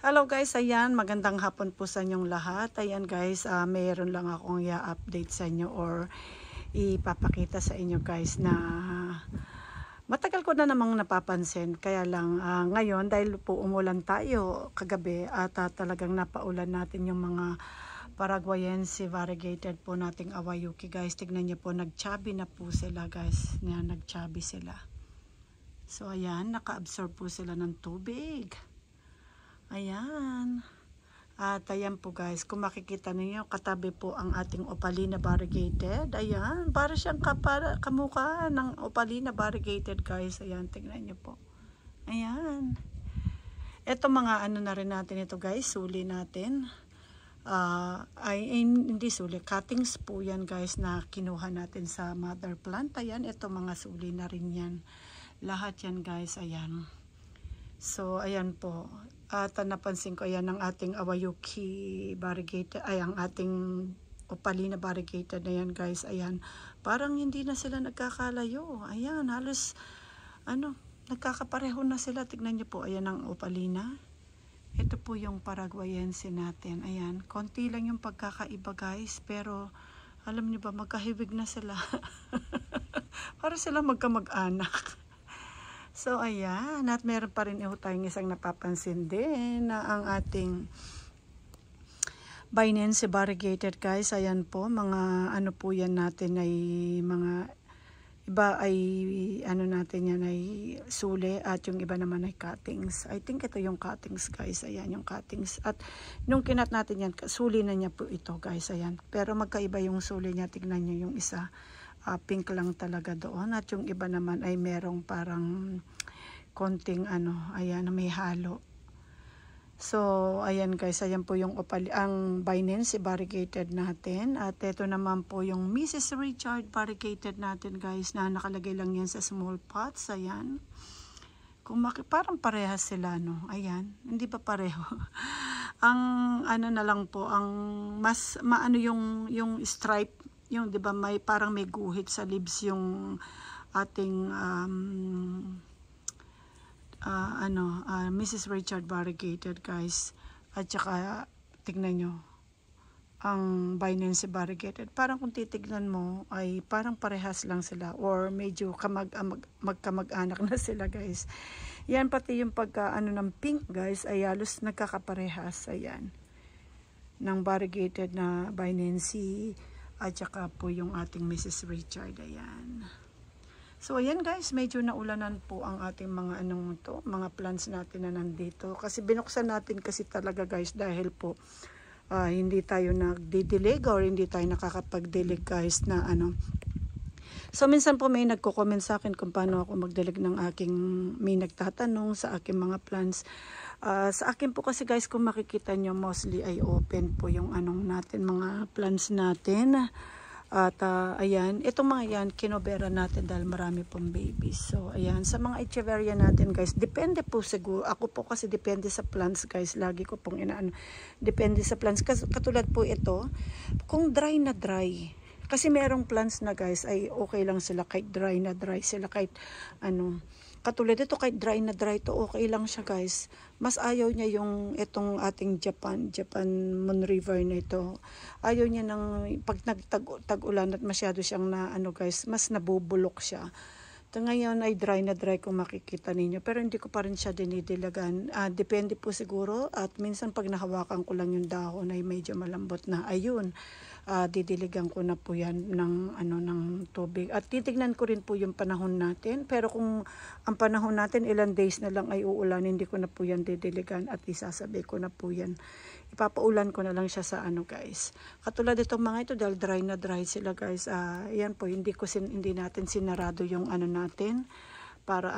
Hello guys, ayan, magandang hapon po sa inyong lahat. Ayan guys, mayroon lang akong i-update sa inyo or ipapakita sa inyo guys na matagal ko na namang napapansin. Kaya lang ngayon dahil po umulan tayo kagabi at talagang napaulan natin yung mga Paraguayense variegated po nating Awayuki guys. Tignan niyo po, nagchabi na po sila guys. Nagchabi sila. So ayan, naka-absorb po sila ng tubig. Ayan. At ayan po guys, kung makikita niyo katabi po ang ating Opalina variegated. Ayan, para siyang kamukha ng Opalina variegated guys. Ayan, tingnan niyo po. Ayan. Ito mga ano na rin natin ito guys, suli natin. Hindi suli, cuttings po yan guys na kinuha natin sa mother plant. Ayan, ito mga suli na rin yan. Lahat yan guys, ayan. So, ayan po. At napansin ko, ayan ang ating Awayuki variegated, ay ang ating Opalina variegated na yan guys. Ayan, parang hindi na sila nagkakalayo. Ayan, halos, nagkakapareho na sila. Tignan niyo po, ayan ang Opalina. Ito po yung Paraguayense natin. Ayan, konti lang yung pagkakaiba guys. Pero, alam niyo ba, magkahibig na sila. Para sila magkamag-anak. So, ayan. At meron pa rin tayong isang napapansin din na ang ating Bainense variegated guys. Ayan po, mga ano po yan natin ay mga iba ay ano natin yan ay suli at yung iba naman ay cuttings. I think ito yung cuttings guys. Ayan yung cuttings. At nung kinat natin yan, suli na niya po ito guys. Ayan. Pero magkaiba yung suli niya. Tignan niyo yung isa. Pink lang talaga doon at yung iba naman ay merong parang konting ayan, may halo. So ayan guys, ayan po yung ang Bainense variegated natin at ito naman po yung Mrs. Richard variegated natin guys na nakalagay lang yan sa small pots. Ayan, kung parang parehas sila ayan, hindi pa pareho. Ang na lang po, ang mas maano yung stripe, yung 'di ba may parang may guhit sa leaves yung ating Mrs. Richard variegated guys. At saka tignan nyo ang Bainense variegated. Parang kung titignan mo ay parang parehas lang sila or medyo magkamag-anak na sila guys. Yan pati yung pagka ng pink guys ay halos nagkakaparehas. Ayan, ng variegated na Bainense at saka po yung ating Mrs. Richard. Ayan. So ayan guys, medyo naulanan po ang ating mga mga plants natin na nandito. Kasi binuksan natin kasi talaga guys dahil po hindi tayo nagdidilig or hindi tayo nakakapagdilig guys na So minsan po may nagko-comment sa akin kung paano ako magdilig ng may nagtatanong sa aking mga plants. Sa akin po kasi guys, kung makikita nyo, mostly ay open po yung natin, mga plants natin. At ayan, itong mga yan, kinobera natin dahil marami pong babies. So ayan, sa mga echeveria natin guys, depende po siguro. Ako po kasi depende sa plants guys, lagi ko pong depende sa plants. Katulad po ito, kung dry na dry, kasi merong plants na guys ay okay lang sila kahit dry na dry sila, kahit katulad ito, kahit dry na dry to okay lang siya guys. Mas ayaw niya yung itong ating Japan Moon River na ito. Ayaw niya pag nagtag-ulan at masyado siyang guys, mas nabubulok siya. Ngayon ay dry na dry kung makikita ninyo. Pero hindi ko pa rin siya dinidilagan. Depende po siguro. At minsan pag nahawakan ko lang yung dahon ay medyo malambot na. Ayun, didiligan ko na po yan ng tubig. At titignan ko rin po yung panahon natin. Pero kung ang panahon natin ilang days na lang ay uulan, hindi ko na po yan didiligan at isasabi ko na po yan. Ipapaulan ko na lang siya sa guys. Katulad itong mga ito dahil dry na dry sila guys. Yan po, hindi natin sinarado yung natin para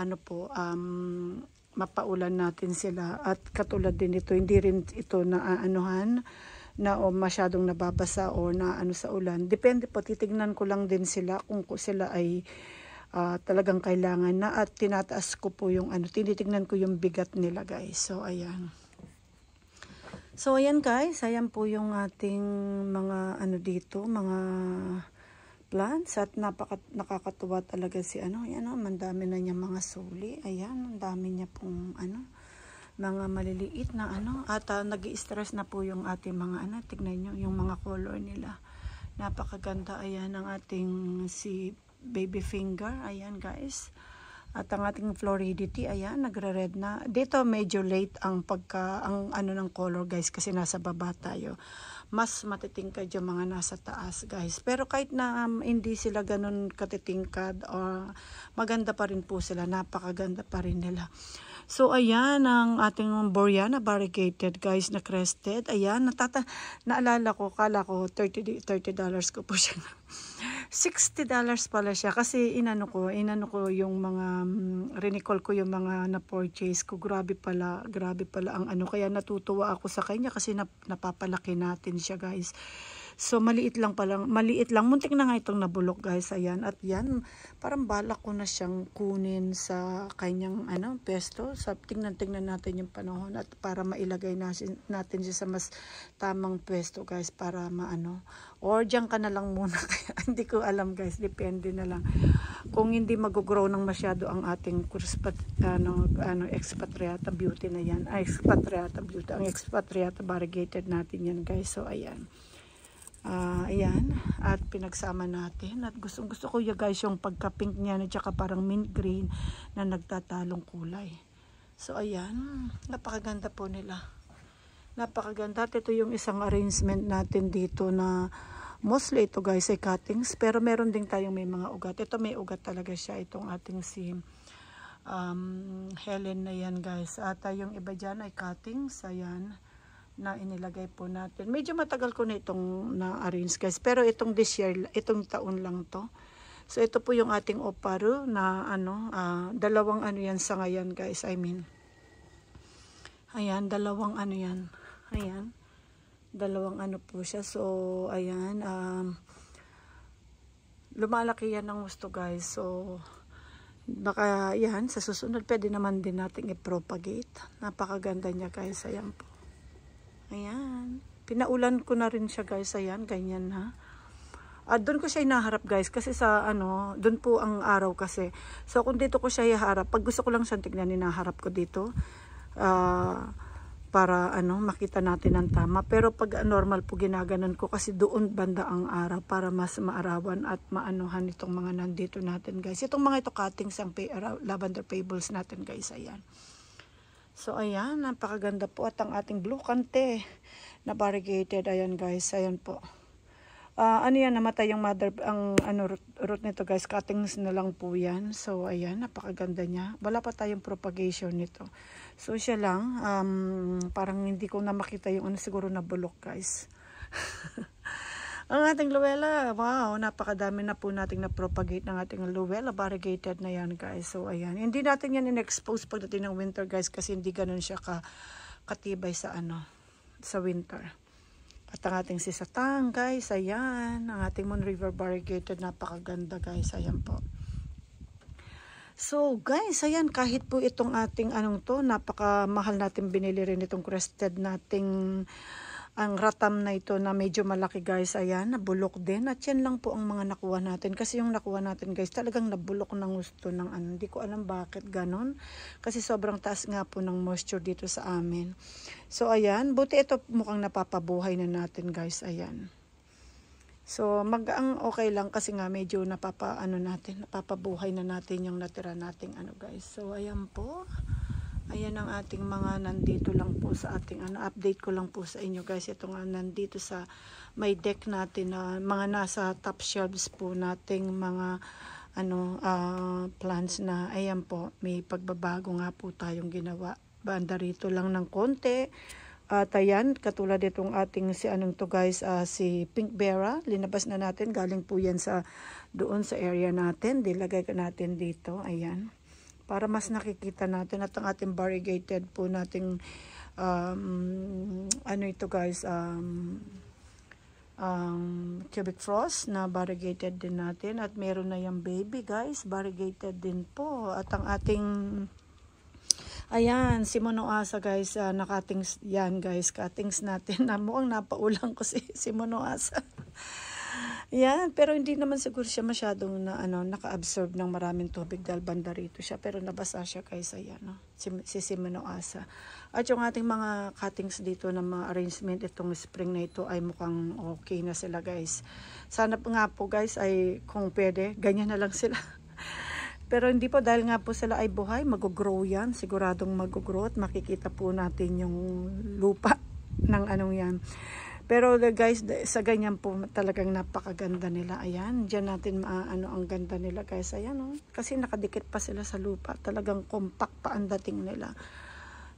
mapaulan natin sila. At katulad din ito, hindi rin ito na masyadong nababasa o sa ulan. Depende po, titignan ko lang din sila kung sila ay talagang kailangan na, at tinataas ko po yung tinitignan ko yung bigat nila guys. So ayan. So ayan guys, ayan po yung ating mga dito, mga plants, at nakakatuwa talaga si yan mandami na niya mga suli. Ayan, ang dami niya pong mga maliliit na ano, at nag-i-stress na po yung ating mga anak. Tignan nyo yung mga color nila. Napakaganda. Ayan ang ating si baby finger. Ayan guys. At ang ating floridity, ayan, nagre-red na. Dito medyo late ang ano ng color guys, kasi nasa baba tayo. Mas matitingkad yung mga nasa taas guys. Pero kahit na hindi sila ganun katitingkad, maganda pa rin po sila. Napakaganda pa rin nila. So ayan ang ating Borjana variegated guys na crested. Ayan, naalala ko, kala ko $30 ko po siya. $60 pala siya kasi inano ko yung mga rinicall ko yung mga na-purchase ko. Grabe pala ang ano, kaya natutuwa ako sa kanya kasi napapalaki natin siya guys. So maliit lang, muntik na nga itong nabulok guys. Ayan, at yan, parang balak ko na siyang kunin sa kanyang pesto. So tingnan natin yung panahon at para mailagay natin siya sa mas tamang pwesto guys, para maano. Or diyan ka na lang muna. Hindi ko alam guys, depende na lang. Kung hindi mag-grow ng masyado ang ating expatriata beauty na yan. Expatriata beauty. Ang expatriata variegated natin yan guys. So ayan. Ayan, at pinagsama natin at gusto ko ya guys yung pagka-pink niya at saka parang mint green na nagtatalong kulay. So ayan, napakaganda po nila. Napakaganda. At ito yung isang arrangement natin dito na mostly ito guys ay cuttings, pero meron din tayong may mga ugat. Ito may ugat talaga siya, itong ating si Helen na yan guys. At yung iba dyan ay cuttings, ayan, na inilagay po natin. Medyo matagal ko na itong na-arrange guys. Pero itong this year, itong taon lang to. So ito po yung ating oparo na dalawang yan sa ngayon guys. I mean, ayan, dalawang yan. Ayan, dalawang po siya. So ayan, lumalaki yan ng gusto guys. So baka yan, sa susunod pwede naman din natin i-propagate. Napakaganda niya guys. Ayan po. Ayan. Pinaulan ko na rin siya guys. Ayan, ganyan ha. Doon ko siya inaharap guys. Kasi sa doon po ang araw kasi. So kung dito ko siya iharap, pag gusto ko lang siyang tignan, inaharap ko dito. Para makita natin ang tama. Pero pag normal po ginaganon ko kasi doon banda ang araw para mas maarawan at maanuhan itong mga nandito natin guys. Itong mga ito cuttings ang lavender fables natin guys. Ayan. So ayan, napakaganda po. At ang ating blue kante na variegated, ayan guys, ayan po. Yan, namatay yung mother, ang root nito guys, cuttings na lang po yan. So ayan, napakaganda niya. Wala pa tayong propagation nito. So siya lang, parang hindi ko na makita yung siguro na bulok guys. Ang ating Luella, wow, napakadami na po nating na-propagate ng ating Luella variegated na yan guys. So ayan, hindi natin yan in-expose pagdating ng winter guys kasi hindi ganun siya katibay sa sa winter. At ang ating sisatang guys, ayan, ang ating Moon River variegated, napakaganda guys, ayan po. So guys, ayan, kahit po itong ating napakamahal natin binili rin itong crested nating ang ratam na ito na medyo malaki guys, ayan, nabulok din. At yan lang po ang mga nakuha natin. Kasi yung nakuha natin guys, talagang nabulok ng gusto ng hindi ko alam bakit ganon. Kasi sobrang taas nga po ng moisture dito sa amin. So ayan, buti ito mukhang napapabuhay na natin guys, ayan. So ang okay lang kasi nga medyo napapabuhay na natin yung natira nating guys. So ayan po. Ayan ang ating mga nandito lang po sa ating update ko lang po sa inyo guys. Ito nga nandito sa may deck natin na mga nasa top shelves po nating mga plants na ayan po, may pagbabago nga po tayong ginawa. Banda rito lang ng konti. At ayan, katulad itong ating si guys, si Pink Vera, linabas na natin, galing po yan doon sa area natin. Dilagay ka natin dito, ayan. Para mas nakikita natin at ang ating variegated po nating ito guys, cubic frost na variegated din natin at meron na yung baby guys, variegated din po. At ang ating ayan, si Monoasa guys, na-cuttings yan guys, cuttings natin na mukhang napaulang ko si Monoasa. Yan, pero hindi naman siguro siya masyadong na, naka-absorb ng maraming tubig dahil banda rito siya. Pero nabasa siya guys, ayan, no? Si Siminoasa. At yung ating mga cuttings dito na mga arrangement itong spring na ito ay mukhang okay na sila guys. Sana nga po guys ay kung pwede, ganyan na lang sila. Pero hindi po dahil nga po sila ay buhay, mag-grow yan. Siguradong mag-grow at makikita po natin yung lupa ng anong yan. Pero guys, sa ganyan po talagang napakaganda nila. Ayan, diyan natin maano ang ganda nila guys. Ayan oh. Kasi nakadikit pa sila sa lupa. Talagang compact pa ang dating nila.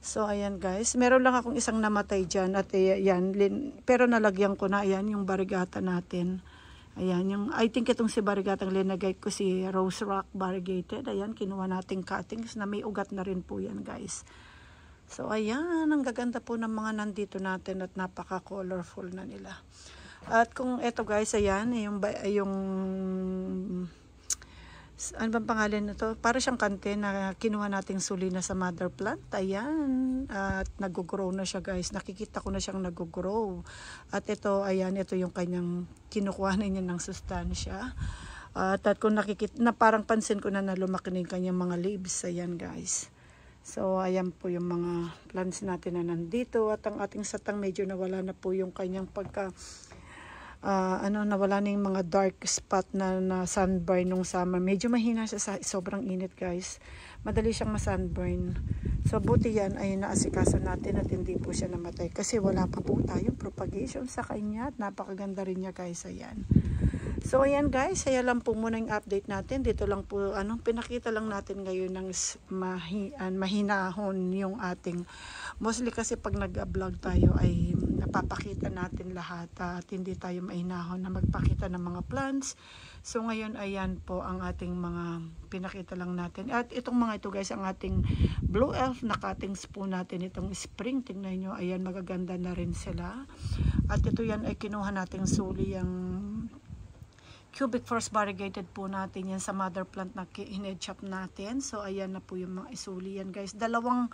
So ayan guys, meron lang akong isang namatay diyan at yan, pero nalagyan ko na ayan yung barigata natin. Ayan, yung I think itong si barigatang linagay ko si Rose Rock variegated. Ayan, kinuha nating cuttings na may ugat na rin po yan guys. So ayan, ang gaganda po ng mga nandito natin at napaka-colorful na nila. At kung eto guys, ayan, yung ano bang pangalan nito? Para siyang kante na kinuha nating suli na sa mother plant. Ayan, at nag-grow na siya guys. Nakikita ko na siyang nag-grow. At ito, ayan, ito yung kanyang kinukuha niya ng sustansya. At kung nakikita, na parang pansin ko na lumaki na yung kanyang mga leaves. Ayan guys. So, ayan po yung mga plants natin na nandito. At ang ating satang medyo nawala na po yung kanyang pagka, nawala na yung mga dark spot na sunburn nung summer. Medyo mahina siya sa sobrang init guys. Madali siyang ma-sunburn. So, buti yan ay naasikaso natin at hindi po siya namatay. Kasi wala pa po tayong propagation sa kanya. At napakaganda rin niya guys. Ayan. So ayan guys, kaya lang po muna yung update natin. Dito lang po, pinakita lang natin ngayon ng mahinahon yung ating, mostly kasi pag nag-vlog tayo ay napapakita natin lahat at hindi tayo mahinahon na magpakita ng mga plants. So ngayon ayan po ang ating mga pinakita lang natin. At itong mga ito guys, ang ating blue elf na cuttings po natin itong spring. Tingnan nyo, ayan magaganda na rin sila. At ito yan ay kinuha nating suli yung cubic force variegated po natin yan sa mother plant na hinedchop natin. So ayan na po yung mga isuli yan guys. Dalawang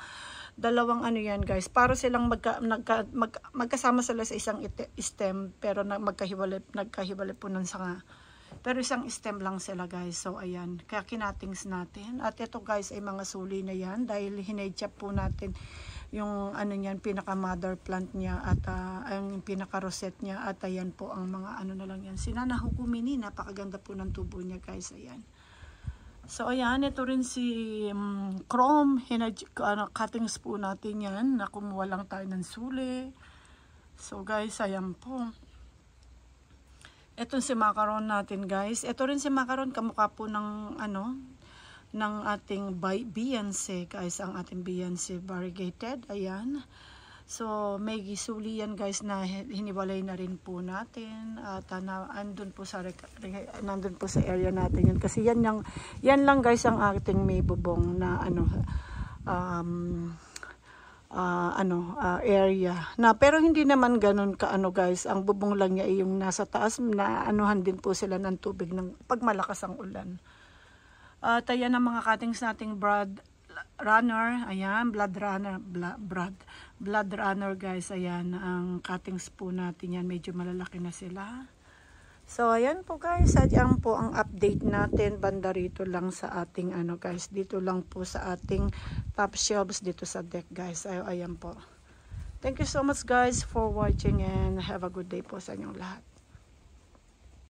ano yan guys. Para silang magkasama sila sa isang stem pero nagkahiwalay po ng sanga. Pero isang stem lang sila guys. So ayan, kaya kinatings natin. At ito guys ay mga suli na yan dahil hinedchop po natin yung ano niyan, pinaka mother plant niya at ang pinaka rosette niya at ayan po ang mga ano na lang yan. Sinana hukumini, napakaganda po ng tubo niya guys, ayan. So ayan, ito rin si chrome, cuttings po natin yan, na kumuha lang tayo ng suli. So guys, ayan po. Ito si macaron natin guys. Ito rin si macaron, kamukha po ng ng ating Beyonce guys, ang ating Beyonce variegated, ayan. So may gisuli yan guys na hiniwalay na rin po natin at nandun po sa area natin yan kasi yan lang guys ang ating may bubong na area na, pero hindi naman ganun ka guys, ang bubong lang niya ay yung nasa taas na anuhan din po sila ng tubig pag malakas ang ulan. At ayan ang mga cuttings nating blood runner, ayan, blood runner guys, ayan ang cuttings po natin yan, medyo malalaki na sila. So ayan po guys, ayan po ang update natin banda rito lang sa ating guys, dito lang po sa ating top shelves dito sa deck guys. Ayan po. Thank you so much guys for watching and have a good day po sa inyong lahat.